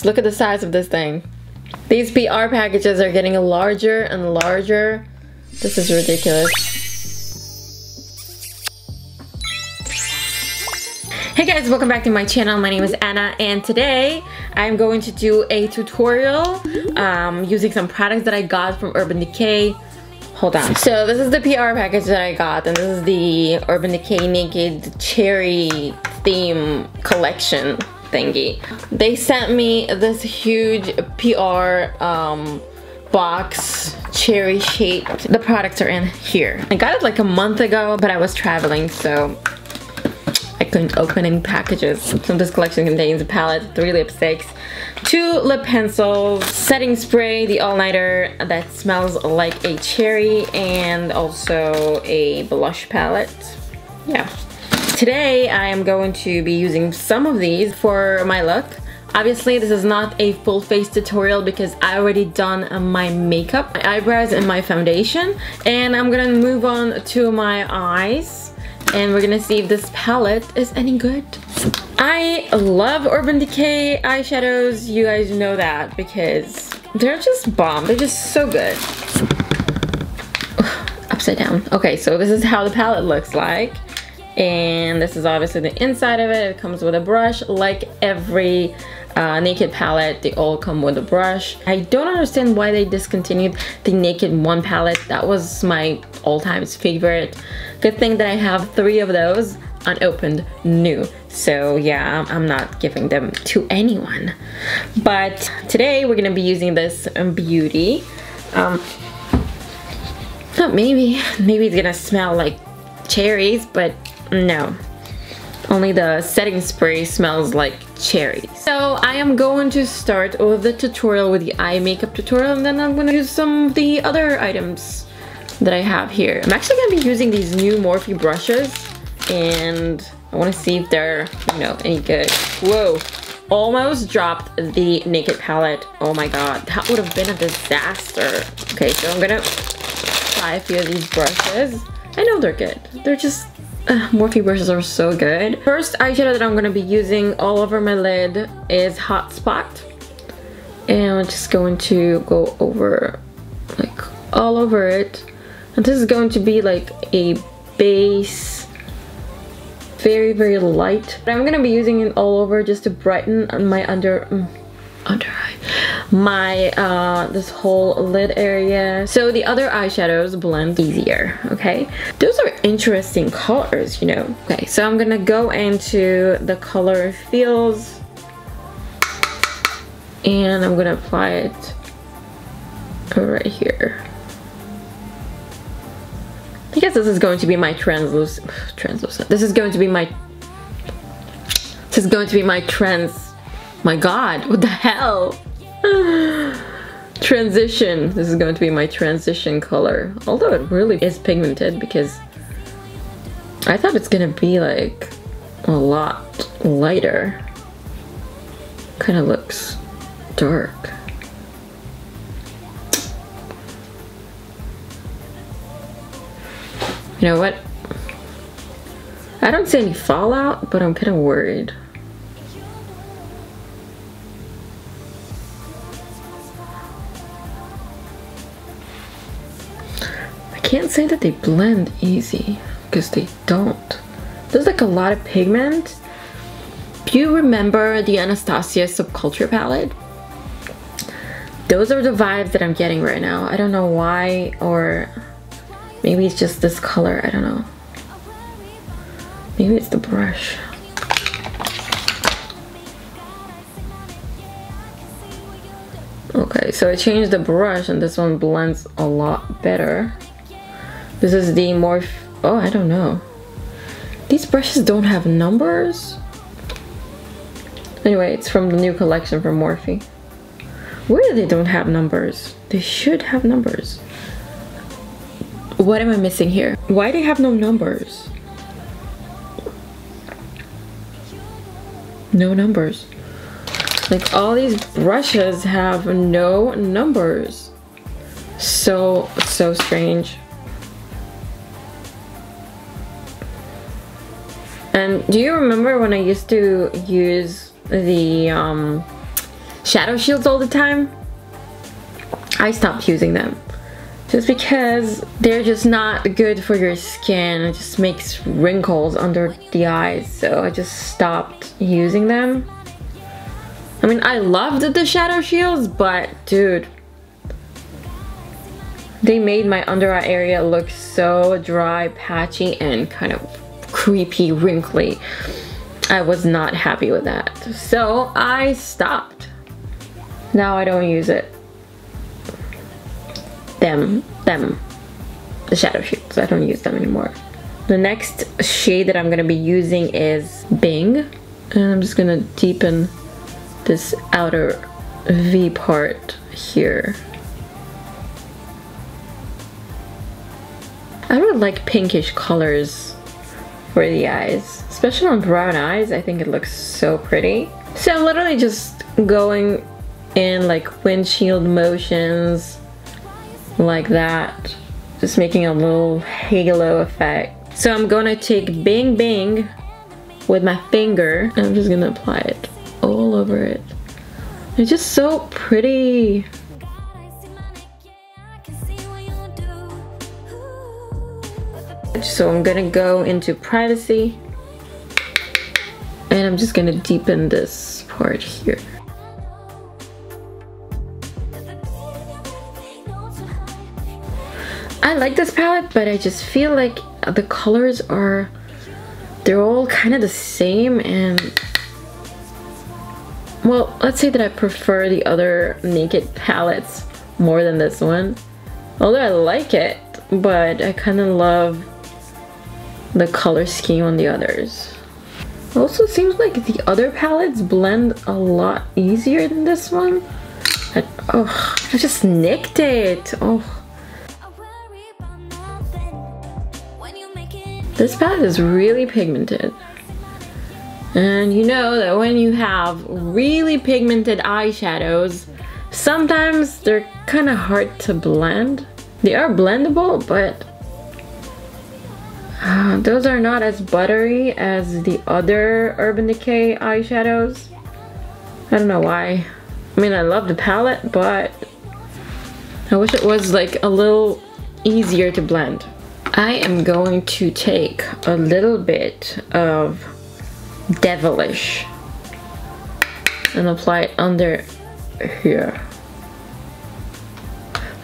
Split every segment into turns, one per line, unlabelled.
Look at the size of this thing. These PR packages are getting larger and larger. This is ridiculous. Hey guys, welcome back to my channel. My name is Anna and today I'm going to do a tutorial using some products that I got from Urban Decay. Hold on. So this is the PR package that I got, and this is the Urban Decay Naked Cherry theme collection thingy. They sent me this huge PR box, cherry shaped. The products are in here. I got it like a month ago, but I was traveling, so I couldn't open any packages. So this collection contains a palette, 3 lipsticks, 2 lip pencils, setting spray, the Eyeliner that smells like a cherry, and also a blush palette. Yeah. Today I am going to be using some of these for my look. Obviously this is not a full face tutorial because I already done my makeup, my eyebrows, and my foundation. And I'm gonna move on to my eyes. And we're gonna see if this palette is any good. I love Urban Decay eyeshadows. You guys know that because they're just bomb. They're just so good. Upside down. Okay, so this is how the palette looks like. And this is obviously the inside of it. It comes with a brush. Like every Naked palette, they all come with a brush. I don't understand why they discontinued the Naked 1 palette. That was my all-time favorite. Good thing that I have 3 of those unopened new. So yeah, I'm not giving them to anyone. But today we're gonna be using this beauty. Maybe it's gonna smell like cherries, but no. Only the setting spray smells like cherries. So I am going to start with the tutorial with the eye makeup tutorial, and then I'm gonna use some of the other items that I have here. I'm actually gonna be using these new Morphe brushes, and I wanna see if they're, you know, any good. Whoa, almost dropped the Naked palette. Oh my god, that would have been a disaster. Okay, so I'm gonna try a few of these brushes. I know they're good. They're just, Morphe brushes are so good. First eyeshadow that I'm gonna be using all over my lid is Hot Spot. And I'm just going to go over, like, all over it. And this is going to be like a base, very, very light. But I'm gonna be using it all over just to brighten my under eye, my this whole lid area, so the other eyeshadows blend easier. Okay, those are interesting colors, you know. Okay, so I'm gonna go into the color Feels, and I'm gonna apply it right here. I guess this is going to be my translucent. This is going to be my my god, what the hell? Transition. This is going to be my transition color. Although it really is pigmented, because I thought it's gonna be like a lot lighter. Kind of looks dark. You know what? I don't see any fallout, but I'm kind of worried. I can't say that they blend easy, because they don't. There's like a lot of pigment. Do you remember the Anastasia Subculture palette? Those are the vibes that I'm getting right now. I don't know why, or maybe it's just this color, I don't know. Maybe it's the brush. Okay, so I changed the brush and this one blends a lot better. This is the Morphe, oh, I don't know. These brushes don't have numbers? Anyway, it's from the new collection from Morphe. Where they don't have numbers? They should have numbers. What am I missing here? Why do they have no numbers? No numbers. Like, all these brushes have no numbers. So strange. And do you remember when I used to use the shadow shields all the time, I stopped using them. Just because they're just not good for your skin. It just makes wrinkles under the eyes. So I just stopped using them. I mean, I loved the shadow shields, but dude, they made my under eye area look so dry, patchy, and kind of creepy, wrinkly. I was not happy with that. So I stopped. Now I don't use it. The shadow shields. I don't use them anymore. The next shade that I'm gonna be using is Bing. And I'm just gonna deepen this outer V part here. I really like pinkish colors for the eyes, especially on brown eyes. I think it looks so pretty. So I'm literally just going in like windshield motions like that, just making a little halo effect. So I'm gonna take Bing Bing with my finger and I'm just gonna apply it all over it. It's just so pretty. So I'm gonna go into privacy and I'm just gonna deepen this part here. I like this palette, but I just feel like the colors they're all kind of the same, and well, let's say that I prefer the other Naked palettes more than this one. Although I like it, but I kind of love the color scheme on the others. Also seems like the other palettes blend a lot easier than this one. I just nicked it. Oh. This palette is really pigmented. And you know that when you have really pigmented eyeshadows, sometimes they're kind of hard to blend. They are blendable, but those are not as buttery as the other Urban Decay eyeshadows. I don't know why. I mean, I love the palette, but I wish it was like a little easier to blend. I am going to take a little bit of Devilish and apply it under here.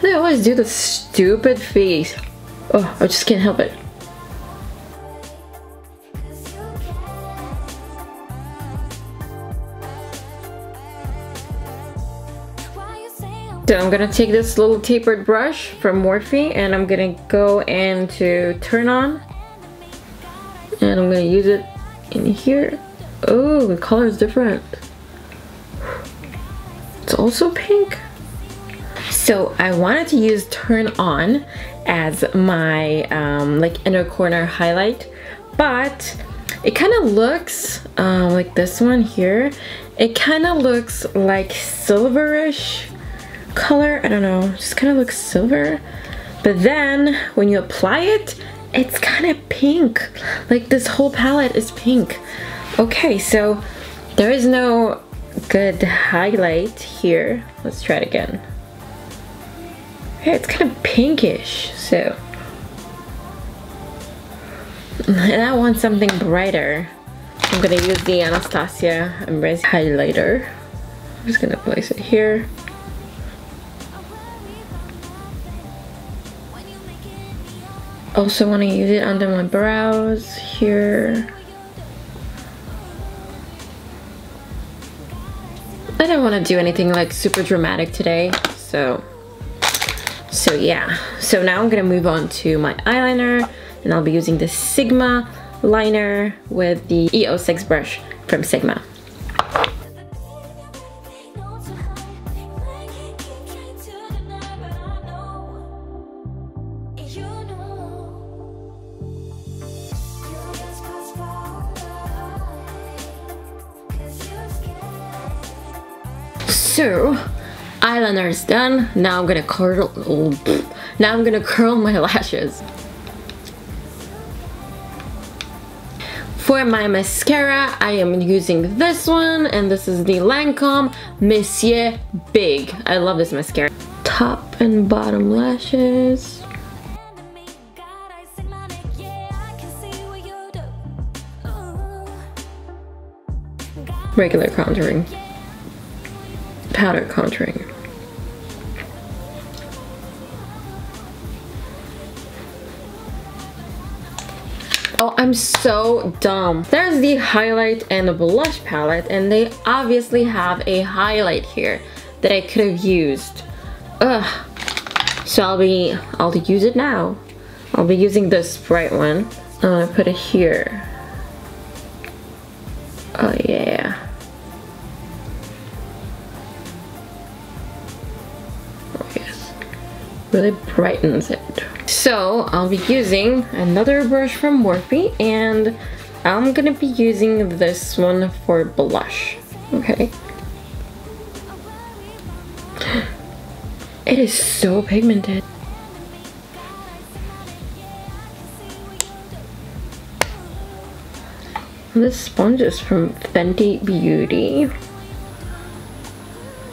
I always do the stupid face. Oh, I just can't help it. So I'm gonna take this little tapered brush from Morphe and I'm gonna go into Turn On. And I'm gonna use it in here. Oh, the color is different. It's also pink. So I wanted to use Turn On as my like inner corner highlight, but it kind of looks like this one here. It kind of looks like silverish color. I don't know, just kind of looks silver. But then when you apply it, it's kind of pink. Like this whole palette is pink. Okay, so there is no good highlight here. Let's try it again. Yeah, it's kind of pinkish, so. And I want something brighter. I'm gonna use the Anastasia Embrace highlighter. I'm just gonna place it here. Also want to use it under my brows here. I don't want to do anything like super dramatic today, so yeah. So now I'm gonna move on to my eyeliner, and I'll be using the Sigma liner with the E06 brush from Sigma. So, eyeliner is done. Now I'm gonna curl. Now I'm gonna curl my lashes. For my mascara, I am using this one, and this is the Lancome Monsieur Big. I love this mascara. Top and bottom lashes. Regular contouring. Powder contouring. Oh, I'm so dumb. There's the highlight and the blush palette, and they obviously have a highlight here that I could have used. Ugh. So I'll use it now. I'll be using this bright one. I'm gonna put it here. Oh yeah. Oh yes. Really brightens it. So I'll be using another brush from Morphe, and I'm gonna be using this one for blush. Okay. It is so pigmented. This sponge is from Fenty Beauty.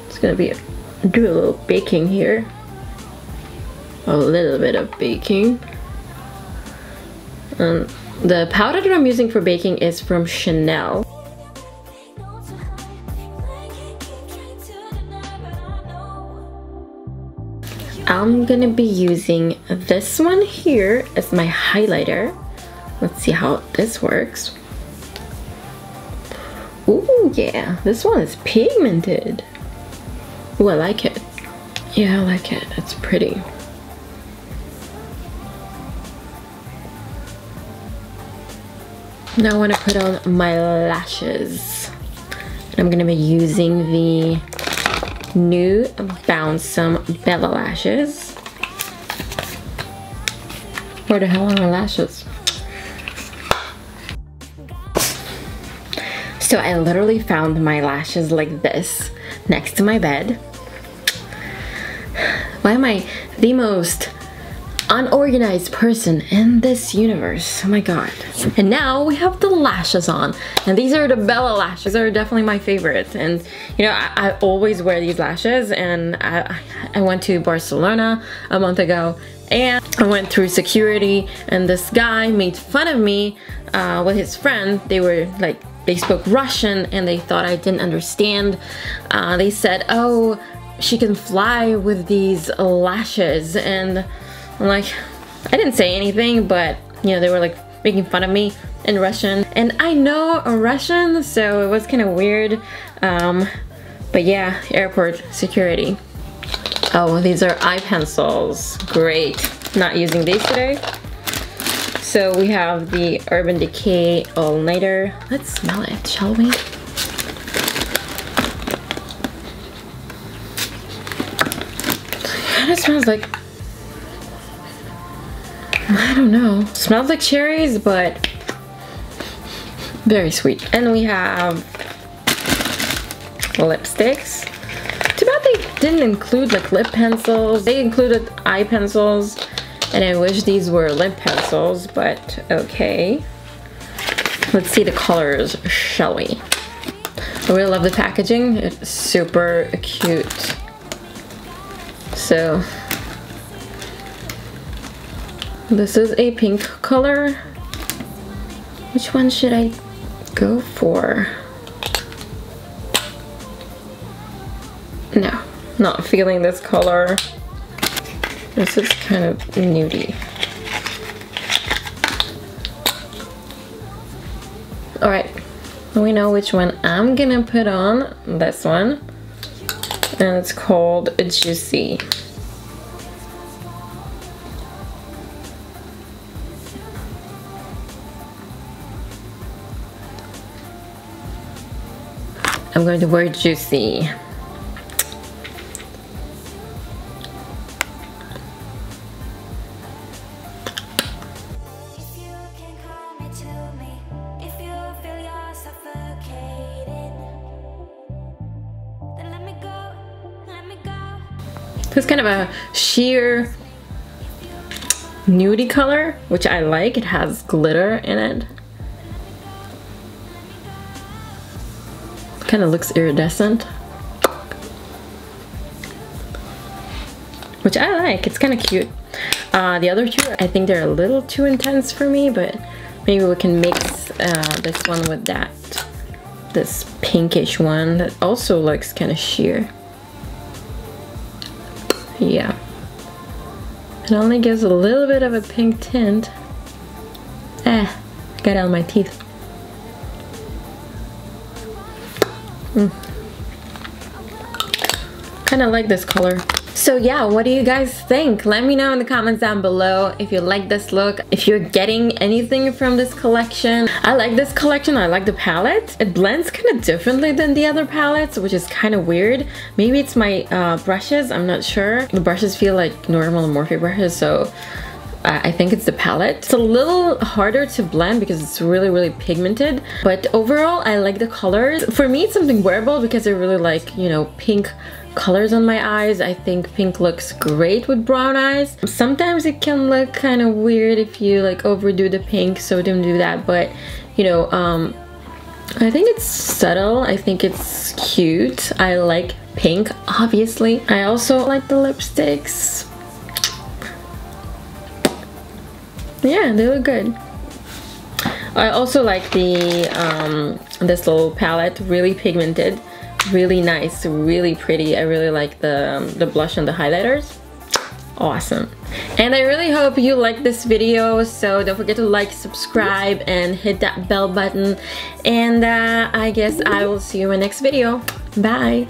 It's gonna be do a little baking here. A little bit of baking. The powder that I'm using for baking is from Chanel. I'm gonna be using this one here as my highlighter. Let's see how this works. Ooh, yeah, this one is pigmented. Ooh, I like it. Yeah, I like it. It's pretty. Now I want to put on my lashes. And I'm going to be using the Nubounsom Bella lashes. Where the hell are my lashes? So I literally found my lashes like this next to my bed. Why am I the most unorganized person in this universe? Oh my god. And now we have the lashes on, and these are the Bella lashes. They're definitely my favorite, and you know, I always wear these lashes, and I went to Barcelona a month ago, and I went through security, and this guy made fun of me with his friend. They were like, they spoke Russian, and they thought I didn't understand. They said, oh, she can fly with these lashes, and I'm like, I didn't say anything, but you know, they were like making fun of me in Russian, and I know Russian, so it was kind of weird. But yeah, airport security. Oh, these are eye pencils. Great. Not using these today. So we have the Urban Decay All Nighter. Let's smell it, shall we? Kind of smells like, I don't know. Smells like cherries, but very sweet. And we have lipsticks. Too bad they didn't include like lip pencils. They included eye pencils, and I wish these were lip pencils, but okay. Let's see the colors, shall we? I really love the packaging. It's super cute. So this is a pink color. Which one should I go for? No, not feeling this color. This is kind of nudie. Alright, we know which one I'm gonna put on. This one. And it's called Juicy. I'm going to wear Juicy. It's kind of a sheer nudie color, which I like. It has glitter in it. kind of looks iridescent, which I like. It's kind of cute. The other two, I think they're a little too intense for me, but maybe we can mix this one with this pinkish one that also looks kind of sheer. Yeah, it only gives a little bit of a pink tint. Got out of my teeth. Kind of like this color. So yeah, what do you guys think? Let me know in the comments down below if you like this look, if you're getting anything from this collection. I like this collection. I like the palette. It blends kind of differently than the other palettes, which is kind of weird. Maybe it's my brushes, I'm not sure. The brushes feel like normal Morphe brushes, so I think it's the palette. It's a little harder to blend because it's really pigmented, but overall I like the colors. For me, it's something wearable because I really like, you know, pink colors on my eyes. I think pink looks great with brown eyes. Sometimes it can look kind of weird if you like overdo the pink, so don't do that. But you know, I think it's subtle. I think it's cute. I like pink, obviously. I also like the lipsticks. Yeah, they look good. I also like the this little palette, really pigmented, really nice, really pretty. I really like the blush and the highlighters. Awesome. And I really hope you like this video, so don't forget to like, subscribe, and hit that bell button. And I guess I will see you in my next video. Bye.